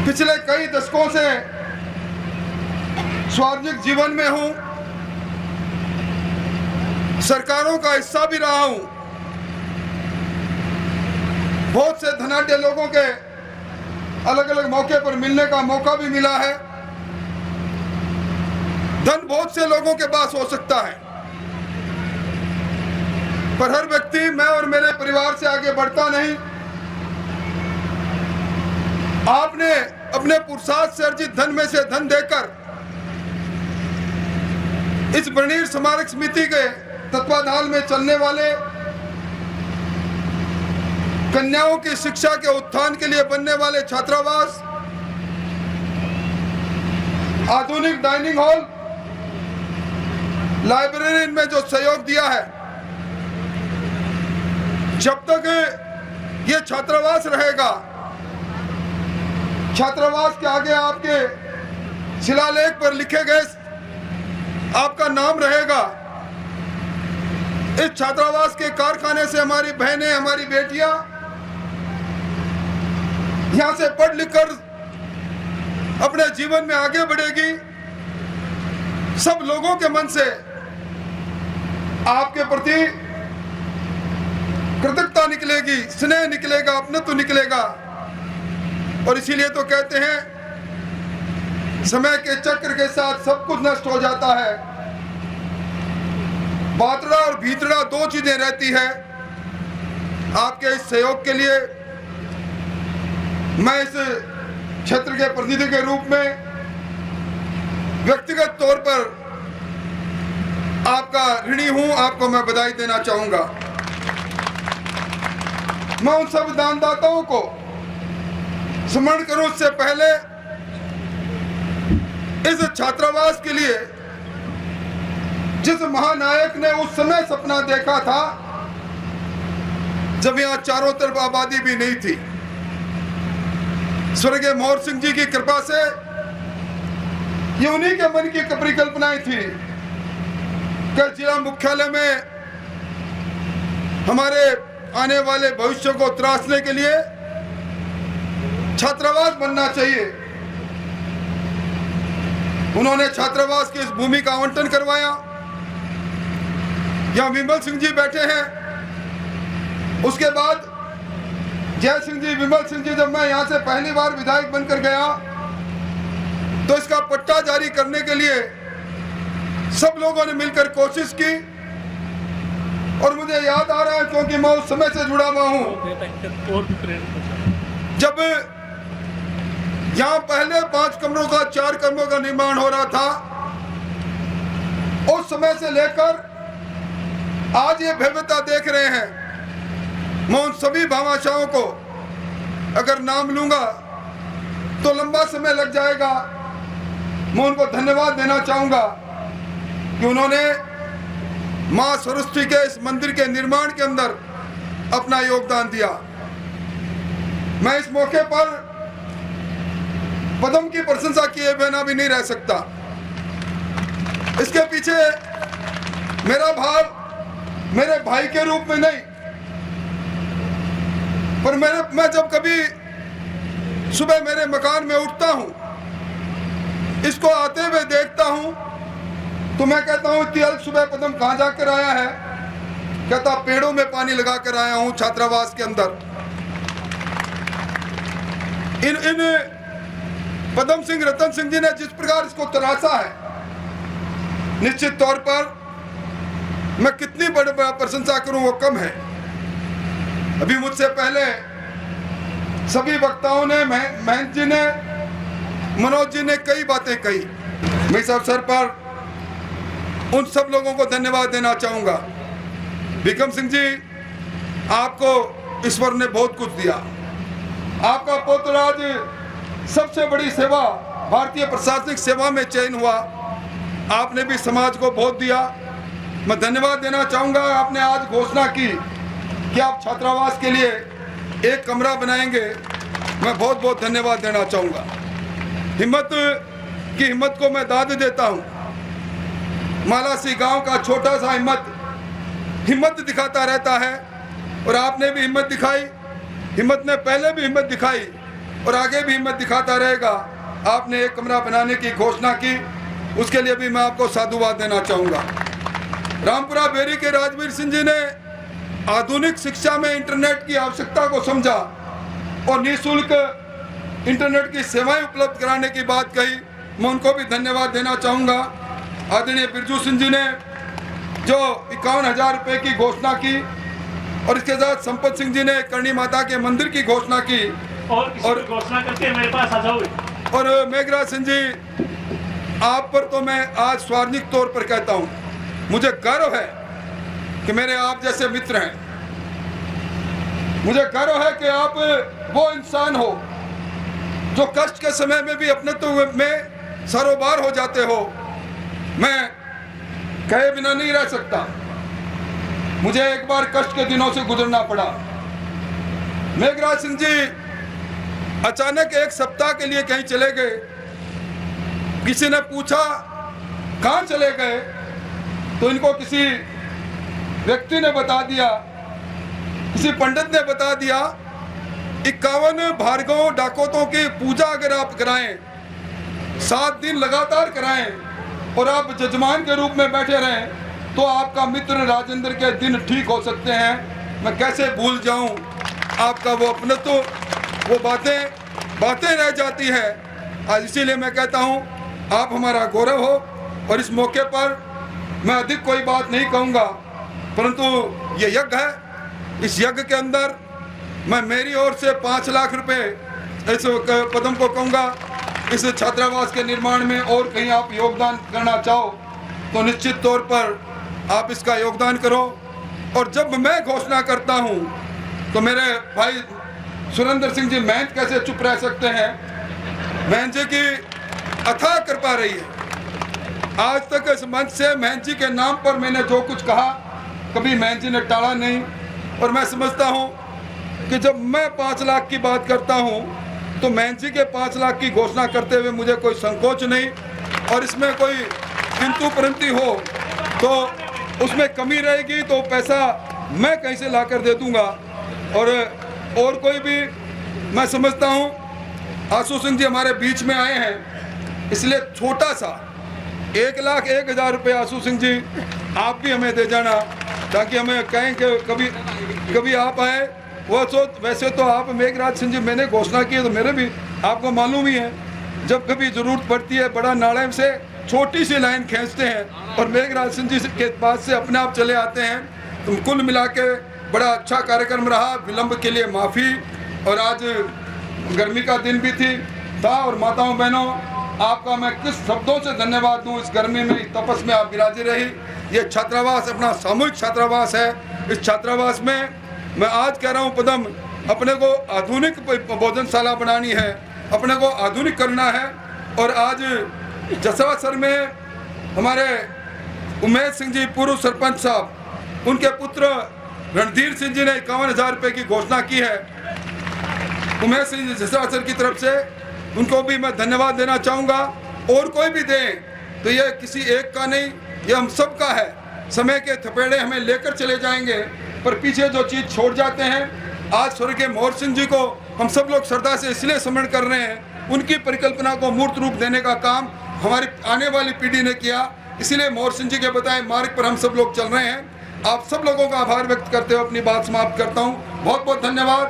पिछले कई दशकों से सार्वजनिक जीवन में हूं, सरकारों का हिस्सा भी रहा हूं। बहुत से धनाढ्य लोगों के अलग अलग मौके पर मिलने का मौका भी मिला है। धन बहुत से लोगों के पास हो सकता है, पर हर व्यक्ति मैं और मेरे परिवार से आगे बढ़ता नहीं। आपने अपने पुरुषार्थ से अर्जित धन में से धन देकर इस बरनीर स्मारक समिति के तत्वाधान में चलने वाले कन्याओं की शिक्षा के उत्थान के लिए बनने वाले छात्रावास, आधुनिक डाइनिंग हॉल, लाइब्रेरी में जो सहयोग दिया है, जब तक ये छात्रावास रहेगा, छात्रावास के आगे आपके शिलालेख पर लिखे गए आपका नाम रहेगा। इस छात्रावास के कारखाने से हमारी बहनें, हमारी बेटियां यहां से पढ़ लिख कर अपने जीवन में आगे बढ़ेगी। सब लोगों के मन से आपके प्रति कृतज्ञता निकलेगी, स्नेह निकलेगा, अपनत्व निकलेगा। और इसीलिए तो कहते हैं समय के चक्र के साथ सब कुछ नष्ट हो जाता है, बातड़ा और भीतड़ा दो चीजें रहती है। आपके इस सहयोग के लिए मैं इस क्षेत्र के प्रतिनिधि के रूप में व्यक्तिगत तौर पर आपका ऋणी हूं। आपको मैं बधाई देना चाहूंगा। मैं उन सब दानदाताओं को स्मरण करूं उससे पहले इस छात्रावास के लिए जिस महानायक ने उस समय सपना देखा था जब यहां चारों तरफ आबादी भी नहीं थी, स्वर्गीय मोहर सिंह जी की कृपा से ये उन्हीं के मन की परिकल्पनाएं थी कि जिला मुख्यालय में हमारे आने वाले भविष्य को तराशने के लिए छात्रावास बनना चाहिए। उन्होंने छात्रावास की इस भूमि का आवंटन करवाया। यहां विमल सिंह जी बैठे हैं। उसके बाद जय सिंह जी, विमल सिंह जी, जब मैं यहां से पहली बार विधायक बनकर गया तो इसका पट्टा जारी करने के लिए सब लोगों ने मिलकर कोशिश की। और मुझे याद आ रहा है क्योंकि मैं उस समय से जुड़ा हुआ हूं, जब यहां पहले 5 कमरों का 4 कमरों का निर्माण हो रहा था, उस समय से लेकर आज ये भव्यता देख रहे हैं। मैं उन सभी भामाशाहों को अगर नाम लूंगा तो लंबा समय लग जाएगा। मैं उनको धन्यवाद देना चाहूंगा कि उन्होंने मां सरस्वती के इस मंदिर के निर्माण के अंदर अपना योगदान दिया। मैं इस मौके पर पद्म की प्रशंसा किए बिना भी नहीं रह सकता। इसके पीछे मेरा भाव मेरे भाई के रूप में नहीं, पर मैं जब कभी सुबह मेरे मकान में उठता हूं, इसको आते हुए देखता हूं, तो मैं कहता हूं इतनी अल्प सुबह पद्म कहां जाकर आया है? कहता पेड़ों में पानी लगाकर आया हूं छात्रावास के अंदर। इन पद्म सिंह, रतन सिंह जी ने जिस प्रकार इसको तराशा है, निश्चित तौर पर मैं कितनी बड़ी प्रशंसा करूं वो कम है। अभी मुझसे पहले सभी वक्ताओं ने, महंत जी ने, मनोज जी ने कई बातें कही। मैं इस अवसर पर उन सब लोगों को धन्यवाद देना चाहूंगा। विक्रम सिंह जी, आपको ईश्वर ने बहुत कुछ दिया। आपका पुत्र आज सबसे बड़ी सेवा, भारतीय प्रशासनिक सेवा में चयन हुआ। आपने भी समाज को बहुत दिया। मैं धन्यवाद देना चाहूंगा। आपने आज घोषणा की कि आप छात्रावास के लिए 1 कमरा बनाएंगे। मैं बहुत बहुत धन्यवाद देना चाहूंगा। हिम्मत को मैं दाद देता हूं। मालासी गांव का छोटा सा हिम्मत दिखाता रहता है और आपने भी हिम्मत दिखाई। हिम्मत ने पहले भी हिम्मत दिखाई और आगे भी हिम्मत दिखाता रहेगा। आपने एक कमरा बनाने की घोषणा की, उसके लिए भी मैं आपको साधुवाद देना चाहूँगा। रामपुरा बेरी के राजवीर सिंह जी ने आधुनिक शिक्षा में इंटरनेट की आवश्यकता को समझा और निःशुल्क इंटरनेट की सेवाएं उपलब्ध कराने की बात कही। मैं उनको भी धन्यवाद देना चाहूँगा। आदरणीय बिरजू सिंह जी ने जो 51,000 रुपये की घोषणा की और इसके साथ संपत सिंह जी ने करणी माता के मंदिर की घोषणा की और घोषणा करके मेरे पास आ जाओ। और मेघराज सिंह जी, आप पर तो मैं आज सार्वजनिक तौर पर कहता हूँ, मुझे गर्व है कि मेरे आप जैसे मित्र हैं। मुझे गर्व है कि आप वो इंसान हो जो कष्ट के समय में भी अपने में सरोबार हो जाते हो। मैं कहे बिना नहीं रह सकता, मुझे एक बार कष्ट के दिनों से गुजरना पड़ा। मेघराज सिंह जी अचानक एक सप्ताह के लिए कहीं चले गए। किसी ने पूछा कहाँ चले गए, तो इनको किसी व्यक्ति ने बता दिया, किसी पंडित ने बता दिया, 51 भार्गवों डाकोतों की पूजा अगर आप कराएं, 7 दिन लगातार कराएं और आप जजमान के रूप में बैठे रहें, तो आपका मित्र राजेंद्र के दिन ठीक हो सकते हैं। मैं कैसे भूल जाऊं आपका वो अपनत्व, वो बातें रह जाती है आज। इसीलिए मैं कहता हूं आप हमारा गौरव हो। और इस मौके पर मैं अधिक कोई बात नहीं कहूँगा, परंतु ये यज्ञ है, इस यज्ञ के अंदर मैं मेरी ओर से 5 लाख रुपए इस पदम को कहूँगा। इस छात्रावास के निर्माण में और कहीं आप योगदान करना चाहो तो निश्चित तौर पर आप इसका योगदान करो। और जब मैं घोषणा करता हूँ तो मेरे भाई सुरेंद्र सिंह जी महंत कैसे चुप रह सकते हैं। महंत जी की अथाह कृपा रही है। आज तक इस मंच से महंत जी के नाम पर मैंने जो कुछ कहा, कभी महंत जी ने टाला नहीं। और मैं समझता हूँ कि जब मैं 5 लाख की बात करता हूँ तो महंत जी के 5 लाख की घोषणा करते हुए मुझे कोई संकोच नहीं। और इसमें कोई किंतु परंतु हो तो उसमें कमी रहेगी तो पैसा मैं कहीं से लाकर दे दूंगा। और कोई भी, मैं समझता हूँ आशु सिंह जी हमारे बीच में आए हैं, इसलिए छोटा सा 1,01,000 रुपये आशु सिंह जी आप भी हमें दे जाना, ताकि हमें कहें कि कभी आप आए। वैसे तो आप मेघराज सिंह जी, मैंने घोषणा की है तो मेरे भी आपको मालूम ही है, जब कभी ज़रूरत पड़ती है बड़ा नाड़े से छोटी सी लाइन खींचते हैं और मेघराज सिंह जी के पास से अपने आप चले आते हैं। तो कुल मिला के बड़ा अच्छा कार्यक्रम रहा। विलंब के लिए माफ़ी। और आज गर्मी का दिन भी था और माताओं बहनों, आपका मैं किस शब्दों से धन्यवाद दूं। इस गर्मी में, इस तपस में आप विराजी रही। ये छात्रावास अपना सामूहिक छात्रावास है। इस छात्रावास में मैं आज कह रहा हूं पदम, अपने को आधुनिक भोजनशाला बनानी है, अपने को आधुनिक करना है। और आज जसवासर में हमारे उमेश सिंह जी पूर्व सरपंच साहब, उनके पुत्र रणधीर सिंह जी ने 51,000 रुपये की घोषणा की है उमेश सिंह जी जसवासर की तरफ से। उनको भी मैं धन्यवाद देना चाहूँगा। और कोई भी दे तो ये किसी एक का नहीं, ये हम सब का है। समय के थपेड़े हमें लेकर चले जाएंगे, पर पीछे जो चीज़ छोड़ जाते हैं। आज स्वर्गीय मोहर सिंह जी को हम सब लोग श्रद्धा से इसलिए स्मरण कर रहे हैं, उनकी परिकल्पना को मूर्त रूप देने का काम हमारी आने वाली पीढ़ी ने किया। इसलिए मोहर सिंह जी के बताए मार्ग पर हम सब लोग चल रहे हैं। आप सब लोगों का आभार व्यक्त करते हुए अपनी बात समाप्त करता हूँ। बहुत बहुत धन्यवाद।